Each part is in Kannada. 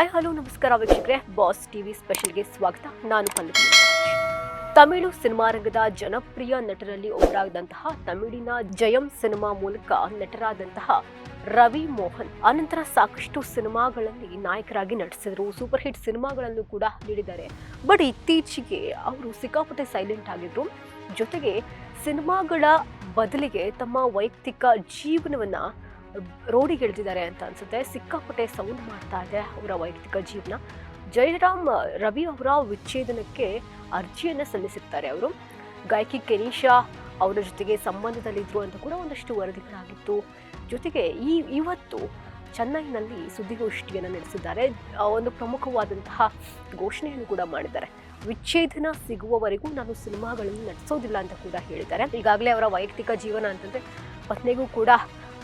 ಹಾಯ್ ಹಲೋ ನಮಸ್ಕಾರ ವೀಕ್ಷಕರೇ, ಬಾಸ್ ಟಿವಿ ಸ್ಪೆಷಲ್ಗೆ ಸ್ವಾಗತ. ನಾನು ಪಲ್ಲವಿ. ತಮಿಳು ಸಿನಿಮಾ ರಂಗದ ಜನಪ್ರಿಯ ನಟರಲ್ಲಿ ಒಬ್ಬರಾದಂತಹ ತಮಿಳಿನ ಜಯಂ ಸಿನಿಮಾ ಮೂಲಕ ನಟರಾದಂತಹ ರವಿ ಮೋಹನ್ ಅನಂತರ ಸಾಕಷ್ಟು ಸಿನಿಮಾಗಳಲ್ಲಿ ನಾಯಕರಾಗಿ ನಟಿಸಿದ್ರು. ಸೂಪರ್ ಹಿಟ್ ಸಿನಿಮಾಗಳನ್ನು ಕೂಡ ನೀಡಿದ್ದಾರೆ. ಬಟ್ ಇತ್ತೀಚೆಗೆ ಅವರು ಸಿಕ್ಕಾಪಟ್ಟೆ ಸೈಲೆಂಟ್ ಆಗಿದ್ರು. ಜೊತೆಗೆ ಸಿನಿಮಾಗಳ ಬದಲಿಗೆ ತಮ್ಮ ವೈಯಕ್ತಿಕ ಜೀವನವನ್ನ ರೋಡಿಗಿಳಿದಿದ್ದಾರೆ ಅಂತ ಅನ್ಸುತ್ತೆ. ಸಿಕ್ಕಾಪಟ್ಟೆ ಸೌಂಡ್ ಮಾಡ್ತಾ ಇದೆ ಅವರ ವೈಯಕ್ತಿಕ ಜೀವನ. ಜಯರಾಮ್ ರವಿ ಅವರ ವಿಚ್ಛೇದನಕ್ಕೆ ಅರ್ಜಿಯನ್ನು ಸಲ್ಲಿಸಿರ್ತಾರೆ. ಅವರು ಗಾಯಕಿ ಕೆನಿಷಾ ಅವರ ಜೊತೆಗೆ ಸಂಬಂಧದಲ್ಲಿದ್ರು ಅಂತ ಕೂಡ ಒಂದಷ್ಟು ವರದಿಗಳಾಗಿತ್ತು. ಜೊತೆಗೆ ಇವತ್ತು ಚೆನ್ನೈನಲ್ಲಿ ಸುದ್ದಿಗೋಷ್ಠಿಯನ್ನು ನಡೆಸಿದ್ದಾರೆ. ಒಂದು ಪ್ರಮುಖವಾದಂತಹ ಘೋಷಣೆಯನ್ನು ಕೂಡ ಮಾಡಿದ್ದಾರೆ. ವಿಚ್ಛೇದನ ಸಿಗುವವರೆಗೂ ನಾನು ಸಿನಿಮಾಗಳನ್ನು ನಟಿಸೋದಿಲ್ಲ ಅಂತ ಕೂಡ ಹೇಳಿದ್ದಾರೆ. ಈಗಾಗಲೇ ಅವರ ವೈಯಕ್ತಿಕ ಜೀವನ ಅಂತಂದ್ರೆ ಪತ್ನಿಗೂ ಕೂಡ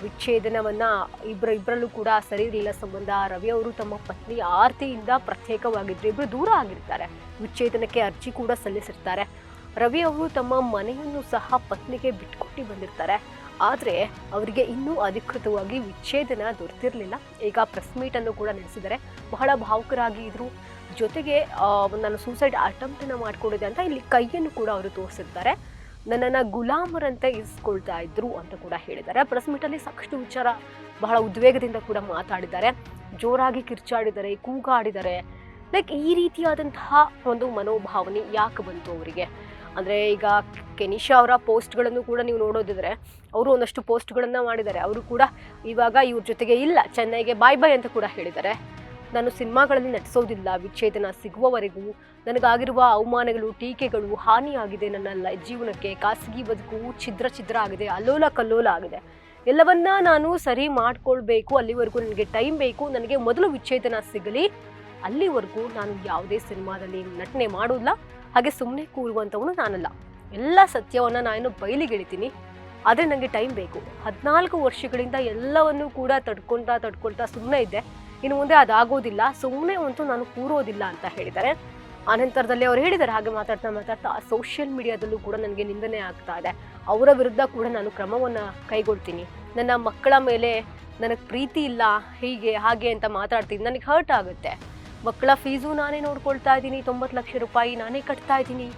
ವಿಚ್ಛೇದನವನ್ನ ಇಬ್ಬರಲ್ಲೂ ಕೂಡ ಸರಿ ಇರಲಿಲ್ಲ ಸಂಬಂಧ. ರವಿ ಅವರು ತಮ್ಮ ಪತ್ನಿ ಆರ್ತಿಯಿಂದ ಪ್ರತ್ಯೇಕವಾಗಿದ್ರು, ಇಬ್ಬರು ದೂರ ಆಗಿರ್ತಾರೆ. ವಿಚ್ಛೇದನಕ್ಕೆ ಅರ್ಜಿ ಕೂಡ ಸಲ್ಲಿಸಿರ್ತಾರೆ. ರವಿ ಅವರು ತಮ್ಮ ಮನೆಯನ್ನು ಸಹ ಪತ್ನಿಗೆ ಬಿಟ್ಕೊಟ್ಟು ಬಂದಿರ್ತಾರೆ. ಆದರೆ ಅವರಿಗೆ ಇನ್ನೂ ಅಧಿಕೃತವಾಗಿ ವಿಚ್ಛೇದನ ದೊರೆತಿರಲಿಲ್ಲ. ಈಗ ಪ್ರೆಸ್ ಮೀಟ್ ಅನ್ನು ಕೂಡ ನಡೆಸಿದ್ದಾರೆ. ಬಹಳ ಭಾವುಕರಾಗಿ ಇದ್ರು. ಜೊತೆಗೆ ನಾನು ಸೂಸೈಡ್ ಅಟೆಂಪ್ಟ್ ಅನ್ನು ಮಾಡ್ಕೊಂಡಿದ್ದೆ ಅಂತ ಇಲ್ಲಿ ಕೈಯನ್ನು ಕೂಡ ಅವರು ತೋರಿಸಿರ್ತಾರೆ. ನನ್ನನ್ನು ಗುಲಾಮರಂತೆ ಇರಿಸ್ಕೊಳ್ತಾ ಇದ್ರು ಅಂತ ಕೂಡ ಹೇಳಿದ್ದಾರೆ. ಪ್ರೆಸ್ ಮೀಟಲ್ಲಿ ಸಾಕಷ್ಟು ವಿಚಾರ ಬಹಳ ಉದ್ವೇಗದಿಂದ ಕೂಡ ಮಾತಾಡಿದ್ದಾರೆ. ಜೋರಾಗಿ ಕಿರ್ಚಾಡಿದ್ದಾರೆ, ಕೂಗಾಡಿದ್ದಾರೆ. ಲೈಕ್ ಈ ರೀತಿಯಾದಂತಹ ಒಂದು ಮನೋಭಾವನೆ ಯಾಕೆ ಬಂತು ಅವರಿಗೆ ಅಂದರೆ, ಈಗ ಕೆನಿಷಾ ಅವರ ಪೋಸ್ಟ್ಗಳನ್ನು ಕೂಡ ನೀವು ನೋಡೋದಿದ್ರೆ ಅವರು ಒಂದಷ್ಟು ಪೋಸ್ಟ್ಗಳನ್ನು ಮಾಡಿದ್ದಾರೆ. ಅವರು ಕೂಡ ಇವಾಗ ಇವ್ರ ಜೊತೆಗೆ ಇಲ್ಲ, ಚೆನ್ನೈಗೆ ಬಾಯ್ ಬಾಯ್ ಅಂತ ಕೂಡ ಹೇಳಿದ್ದಾರೆ. ನಾನು ಸಿನಿಮಾಗಳಲ್ಲಿ ನಟಿಸೋದಿಲ್ಲ, ವಿಚ್ಛೇದನ ಸಿಗುವವರೆಗೂ ನನಗಾಗಿರುವ ಅವಮಾನಗಳು, ಟೀಕೆಗಳು ಹಾನಿಯಾಗಿದೆ. ನನ್ನ ಜೀವನಕ್ಕೆ ಖಾಸಗಿ ಬದುಕು ಛಿದ್ರ ಆಗಿದೆ, ಅಲ್ಲೋಲ ಕಲ್ಲೋಲ ಆಗಿದೆ. ಎಲ್ಲವನ್ನ ನಾನು ಸರಿ ಮಾಡ್ಕೊಳ್ಬೇಕು. ಅಲ್ಲಿವರೆಗೂ ನನಗೆ ಟೈಮ್ ಬೇಕು. ನನಗೆ ಮೊದಲು ವಿಚ್ಛೇದನ ಸಿಗಲಿ, ಅಲ್ಲಿವರೆಗೂ ನಾನು ಯಾವುದೇ ಸಿನಿಮಾದಲ್ಲಿ ನಟನೆ ಮಾಡೋಲ್ಲ. ಹಾಗೆ ಸುಮ್ಮನೆ ಕೂರುವಂಥವನು ನಾನಲ್ಲ. ಎಲ್ಲ ಸತ್ಯವನ್ನು ನಾನು ಬಯಲಿಗೆಳಿತೀನಿ. ಆದರೆ ನನಗೆ ಟೈಮ್ ಬೇಕು. 14 ವರ್ಷಗಳಿಂದ ಎಲ್ಲವನ್ನೂ ಕೂಡ ತಡ್ಕೊಳ್ತಾ ಸುಮ್ಮನೆ ಇದ್ದೆ. ಇನ್ನು ಮುಂದೆ ಅದಾಗೋದಿಲ್ಲ. ಸುಮ್ಮನೆ ಅಂತೂ ನಾನು ಕೂರೋದಿಲ್ಲ ಅಂತ ಹೇಳಿದ್ದಾರೆ. ಆನಂತರದಲ್ಲಿ ಅವ್ರು ಹೇಳಿದ್ದಾರೆ, ಹಾಗೆ ಮಾತಾಡ್ತಾ ಸೋಷಿಯಲ್ ಮೀಡಿಯಾದಲ್ಲೂ ಕೂಡ ನನಗೆ ನಿಂದನೆ ಆಗ್ತಾ ಇದೆ. ಅವರ ವಿರುದ್ಧ ಕೂಡ ನಾನು ಕ್ರಮವನ್ನು ಕೈಗೊಳ್ತೀನಿ. ನನ್ನ ಮಕ್ಕಳ ಮೇಲೆ ನನಗೆ ಪ್ರೀತಿ ಇಲ್ಲ, ಹೀಗೆ ಹಾಗೆ ಅಂತ ಮಾತಾಡ್ತೀನಿ. ನನಗೆ ಹರ್ಟ್ ಆಗುತ್ತೆ. ಮಕ್ಕಳ ಫೀಸು ನಾನೇ ನೋಡ್ಕೊಳ್ತಾ ಇದ್ದೀನಿ. 90 ಲಕ್ಷ ರೂಪಾಯಿ ನಾನೇ ಕಟ್ತಾ ಇದ್ದೀನಿ.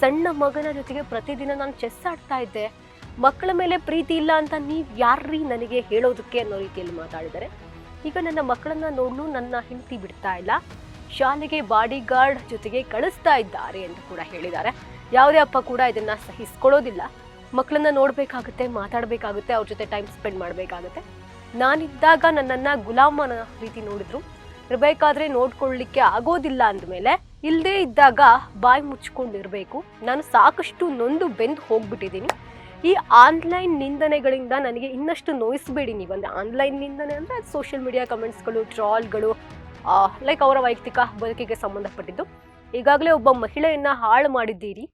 ಸಣ್ಣ ಮಗನ ಜೊತೆಗೆ ಪ್ರತಿದಿನ ನಾನು ಚೆಸ್ ಆಡ್ತಾ ಇದ್ದೆ. ಮಕ್ಕಳ ಮೇಲೆ ಪ್ರೀತಿ ಇಲ್ಲ ಅಂತ ನೀವು ಯಾರ್ರೀ ನನಗೆ ಹೇಳೋದಕ್ಕೆ ಅನ್ನೋ ರೀತಿಯಲ್ಲಿ ಮಾತಾಡಿದ್ದಾರೆ. ಈಗ ನನ್ನ ಮಕ್ಕಳನ್ನ ನೋಡಲು ನನ್ನ ಹೆಂಡತಿ ಬಿಡ್ತಾ ಇಲ್ಲ. ಶಾಲೆಗೆ ಬಾಡಿ ಗಾರ್ಡ್ ಜೊತೆಗೆ ಕಳಿಸ್ತಾ ಇದ್ದಾರೆ ಅಂತ ಕೂಡ ಹೇಳಿದ್ದಾರೆ. ಯಾವುದೇ ಅಪ್ಪ ಕೂಡ ಇದನ್ನ ಸಹಿಸ್ಕೊಳ್ಳೋದಿಲ್ಲ. ಮಕ್ಕಳನ್ನ ನೋಡಬೇಕಾಗುತ್ತೆ, ಮಾತಾಡಬೇಕಾಗುತ್ತೆ, ಅವ್ರ ಜೊತೆ ಟೈಮ್ ಸ್ಪೆಂಡ್ ಮಾಡಬೇಕಾಗುತ್ತೆ. ನಾನಿದ್ದಾಗ ನನ್ನನ್ನು ಗುಲಾಮನ ರೀತಿ ನೋಡಿದ್ರು, ಇರಬೇಕಾದ್ರೆ ನೋಡ್ಕೊಳ್ಳಿಕ್ಕೆ ಆಗೋದಿಲ್ಲ ಅಂದಮೇಲೆ ಇಲ್ಲದೇ ಇದ್ದಾಗ ಬಾಯಿ ಮುಚ್ಕೊಂಡಿರಬೇಕು. ನಾನು ಸಾಕಷ್ಟು ನೊಂದು ಬೆಂದು ಹೋಗ್ಬಿಟ್ಟಿದ್ದೀನಿ. ಈ ಆನ್ಲೈನ್ ನಿಂದನೆಗಳಿಂದ ನನಗೆ ಇನ್ನಷ್ಟು ನೋಯಿಸಬೇಡಿ ನೀವು. ಅಂದರೆ ಆನ್ಲೈನ್ ನಿಂದನೆ ಅಂದರೆ ಅದು ಸೋಷಿಯಲ್ ಮೀಡಿಯಾ ಕಮೆಂಟ್ಸ್ಗಳು, ಟ್ರಾಲ್ಗಳು, ಲೈಕ್ ಅವರ ವೈಯಕ್ತಿಕ ಬದುಕಿಗೆ ಸಂಬಂಧಪಟ್ಟಿದ್ದು. ಈಗಾಗಲೇ ಒಬ್ಬ ಮಹಿಳೆಯನ್ನು ಹಾಳು ಮಾಡಿದ್ದೀರಿ,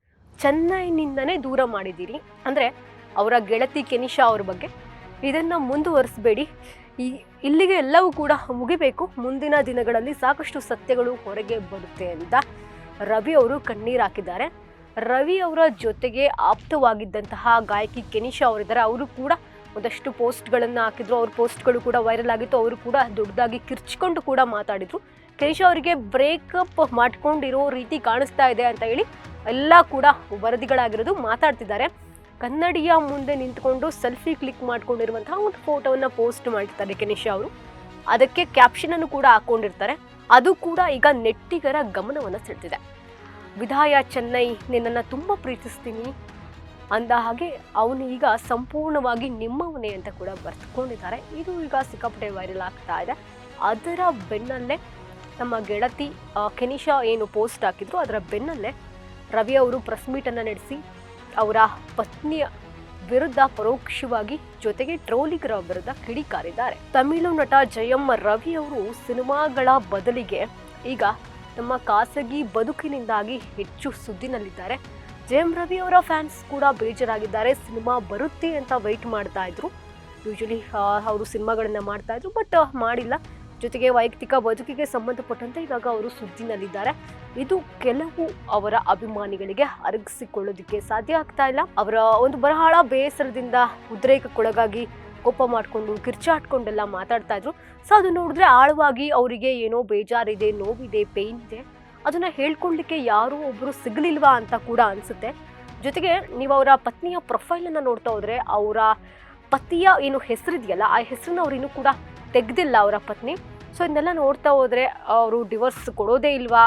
ಚೆನ್ನೈನಿಂದನೇ ದೂರ ಮಾಡಿದ್ದೀರಿ. ಅಂದರೆ ಅವರ ಗೆಳತಿ ಕೆನಿಷಾ ಅವ್ರ ಬಗ್ಗೆ ಇದನ್ನು ಮುಂದುವರಿಸಬೇಡಿ. ಇಲ್ಲಿಗೆ ಎಲ್ಲವೂ ಕೂಡ ಮುಗಿಬೇಕು. ಮುಂದಿನ ದಿನಗಳಲ್ಲಿ ಸಾಕಷ್ಟು ಸತ್ಯಗಳು ಹೊರಗೆ ಬರುತ್ತೆ ಅಂತ ರವಿ ಅವರು ಕಣ್ಣೀರು ಹಾಕಿದ್ದಾರೆ. ರವಿ ಅವರ ಜೊತೆಗೆ ಆಪ್ತವಾಗಿದ್ದಂತಹ ಗಾಯಕಿ ಕೆನಿಷಾ ಅವರಿದ್ದಾರೆ. ಅವರು ಕೂಡ ಒಂದಷ್ಟು ಪೋಸ್ಟ್ಗಳನ್ನು ಹಾಕಿದ್ರು. ಅವ್ರ ಪೋಸ್ಟ್ಗಳು ಕೂಡ ವೈರಲ್ ಆಗಿತ್ತು. ಅವರು ಕೂಡ ದೊಡ್ಡದಾಗಿ ಕಿರ್ಚ್ಕೊಂಡು ಕೂಡ ಮಾತಾಡಿದ್ರು. ಕೆನಿಷಾ ಅವರಿಗೆ ಬ್ರೇಕಪ್ ಮಾಡ್ಕೊಂಡಿರೋ ರೀತಿ ಕಾಣಿಸ್ತಾ ಇದೆ ಅಂತ ಹೇಳಿ ಎಲ್ಲ ಕೂಡ ವರದಿಗಳಾಗಿರೋದು ಮಾತಾಡ್ತಿದ್ದಾರೆ. ಕನ್ನಡಿಯ ಮುಂದೆ ನಿಂತ್ಕೊಂಡು ಸೆಲ್ಫಿ ಕ್ಲಿಕ್ ಮಾಡ್ಕೊಂಡಿರುವಂತಹ ಒಂದು ಫೋಟೋವನ್ನು ಪೋಸ್ಟ್ ಮಾಡಿರ್ತಾರೆ ಕೆನಿಷಾ ಅವರು. ಅದಕ್ಕೆ ಕ್ಯಾಪ್ಷನ್ ಅನ್ನು ಕೂಡ ಹಾಕೊಂಡಿರ್ತಾರೆ. ಅದು ಕೂಡ ಈಗ ನೆಟ್ಟಿಗರ ಗಮನವನ್ನು ಸೆಳೆದಿದೆ. ವಿದಾಯ ಚೆನ್ನೈ, ನಿನ್ನನ್ನು ತುಂಬ ಪ್ರೀತಿಸ್ತೀನಿ ಅಂದ ಹಾಗೆ ಅವನು ಈಗ ಸಂಪೂರ್ಣವಾಗಿ ನಿಮ್ಮವನೇ ಅಂತ ಕೂಡ ಬರ್ತ್ಕೊಂಡಿದ್ದಾರೆ. ಇದು ಈಗ ಸಿಕ್ಕಾಪಟ್ಟೆ ವೈರಲ್ ಆಗ್ತಾ ಇದೆ. ಅದರ ಬೆನ್ನಲ್ಲೇ ನಮ್ಮ ಗೆಳತಿ ಕೆನಿಷಾ ಏನು ಪೋಸ್ಟ್ ಹಾಕಿದ್ರು, ಅದರ ಬೆನ್ನಲ್ಲೇ ರವಿ ಅವರು ಪ್ರೆಸ್ ಮೀಟನ್ನು ನಡೆಸಿ ಅವರ ಪತ್ನಿಯ ವಿರುದ್ಧ ಪರೋಕ್ಷವಾಗಿ ಜೊತೆಗೆ ಟ್ರೋಲಿಗರ ವಿರುದ್ಧ ಕಿಡಿಕಾರಿದ್ದಾರೆ. ತಮಿಳು ನಟ ಜಯಂ ರವಿ ಅವರು ಸಿನಿಮಾಗಳ ಬದಲಿಗೆ ಈಗ ನಮ್ಮ ಖಾಸಗಿ ಬದುಕಿನಿಂದಾಗಿ ಹೆಚ್ಚು ಸುದ್ದಿನಲ್ಲಿದ್ದಾರೆ. ಜಯಂ ರವಿ ಅವರ ಫ್ಯಾನ್ಸ್ ಕೂಡ ಬೇಜಾರಾಗಿದ್ದಾರೆ. ಸಿನಿಮಾ ಬರುತ್ತೆ ಅಂತ ವೆಯ್ಟ್ ಮಾಡ್ತಾ ಇದ್ರು. ಯೂಶಲಿ ಅವರು ಸಿನಿಮಾಗಳನ್ನ ಮಾಡ್ತಾ ಇದ್ರು, ಬಟ್ ಮಾಡಿಲ್ಲ. ಜೊತೆಗೆ ವೈಯಕ್ತಿಕ ಬದುಕಿಗೆ ಸಂಬಂಧಪಟ್ಟಂತೆ ಇವಾಗ ಅವರು ಸುದ್ದಿನಲ್ಲಿದ್ದಾರೆ. ಇದು ಕೆಲವು ಅವರ ಅಭಿಮಾನಿಗಳಿಗೆ ಅರಗಿಸಿಕೊಳ್ಳೋದಕ್ಕೆ ಸಾಧ್ಯ ಆಗ್ತಾ ಇಲ್ಲ. ಅವರ ಒಂದು ಬಹಳ ಬೇಸರದಿಂದ ಉದ್ರೇಕಕ್ಕೊಳಗಾಗಿ ಕೋಪ ಮಾಡಿಕೊಂಡು ಕಿರ್ಚಾಡ್ಕೊಂಡೆಲ್ಲ ಮಾತಾಡ್ತಾ ಇದ್ರು. ಸೊ ಅದು ನೋಡಿದ್ರೆ ಆಳವಾಗಿ ಅವರಿಗೆ ಏನೋ ಬೇಜಾರಿದೆ, ನೋವಿದೆ, ಪೇಯ್ನ್ ಇದೆ, ಅದನ್ನು ಹೇಳ್ಕೊಳ್ಳಿಕ್ಕೆ ಯಾರೂ ಒಬ್ಬರು ಸಿಗಲಿಲ್ವಾ ಅಂತ ಕೂಡ ಅನಿಸುತ್ತೆ. ಜೊತೆಗೆ ನೀವು ಅವರ ಪತ್ನಿಯ ಪ್ರೊಫೈಲನ್ನು ನೋಡ್ತಾ ಹೋದರೆ ಅವರ ಪತಿಯ ಏನು ಹೆಸರಿದೆಯಲ್ಲ ಆ ಹೆಸರನ್ನ ಅವ್ರು ಇನ್ನೂ ಕೂಡ ತೆಗೆದಿಲ್ಲ ಅವರ ಪತ್ನಿ. ಸೊ ಇದನ್ನೆಲ್ಲ ನೋಡ್ತಾ ಹೋದರೆ ಅವರು ಡಿವೋರ್ಸ್ ಕೊಡೋದೇ ಇಲ್ವಾ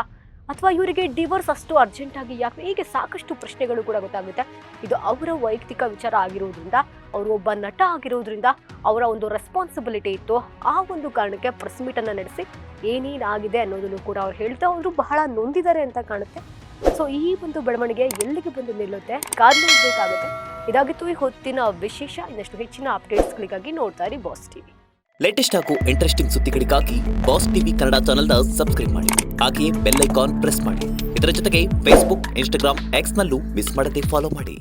ಅಥವಾ ಇವರಿಗೆ ಡಿವೋರ್ಸ್ ಅಷ್ಟು ಅರ್ಜೆಂಟಾಗಿ ಯಾಕೆ, ಹೀಗೆ ಸಾಕಷ್ಟು ಪ್ರಶ್ನೆಗಳು ಕೂಡ ಗೊತ್ತಾಗುತ್ತೆ. ಇದು ಅವರ ವೈಯಕ್ತಿಕ ವಿಚಾರ ಆಗಿರೋದ್ರಿಂದ, ಅವರು ಒಬ್ಬ ನಟ ಆಗಿರೋದ್ರಿಂದ ಅವರ ಒಂದು ರೆಸ್ಪಾನ್ಸಿಬಿಲಿಟಿ ಇತ್ತು. ಆ ಒಂದು ಕಾರಣಕ್ಕೆ ಪ್ರೆಸ್ ಮೀಟನ್ನು ನಡೆಸಿ ಏನೇನಾಗಿದೆ ಅನ್ನೋದನ್ನು ಕೂಡ ಅವ್ರು ಹೇಳ್ತಾ ಹೋದ್ರು. ಬಹಳ ನೊಂದಿದ್ದಾರೆ ಅಂತ ಕಾಣುತ್ತೆ. ಸೊ ಈ ಒಂದು ಬೆಳವಣಿಗೆ ಎಲ್ಲಿಗೆ ಬಂದು ನಿಲ್ಲುತ್ತೆ ಕಾದು ನೋಡಬೇಕಾಗುತ್ತೆ. ಇದಾಗಿತ್ತು ಈ ಹೊತ್ತಿನ ವಿಶೇಷ. ಇನ್ನಷ್ಟು ಹೆಚ್ಚಿನ ಅಪ್ಡೇಟ್ಸ್ಗಳಿಗಾಗಿ ನೋಡ್ತಾ ಇರಿ ಬಾಸ್ ಟಿವಿ. ಲೇಟೆಸ್ಟ್ ಹಾಗೂ ಇಂಟ್ರೆಸ್ಟಿಂಗ್ ಸುದ್ದಿಗಳಿಗಾಗಿ ಬಾಸ್ ಟಿವಿ ಕನ್ನಡ ಚಾನೆಲ್ನ ಸಬ್ಸ್ಕ್ರೈಬ್ ಮಾಡಿ. ಹಾಗೆಯೇ ಬೆಲ್ ಐಕಾನ್ ಪ್ರೆಸ್ ಮಾಡಿ. ಇದರ ಜೊತೆಗೆ ಫೇಸ್ಬುಕ್, ಇನ್ಸ್ಟಾಗ್ರಾಮ್, ಎಕ್ಸ್ನಲ್ಲೂ ಮಿಸ್ ಮಾಡದೆ ಫಾಲೋ ಮಾಡಿ.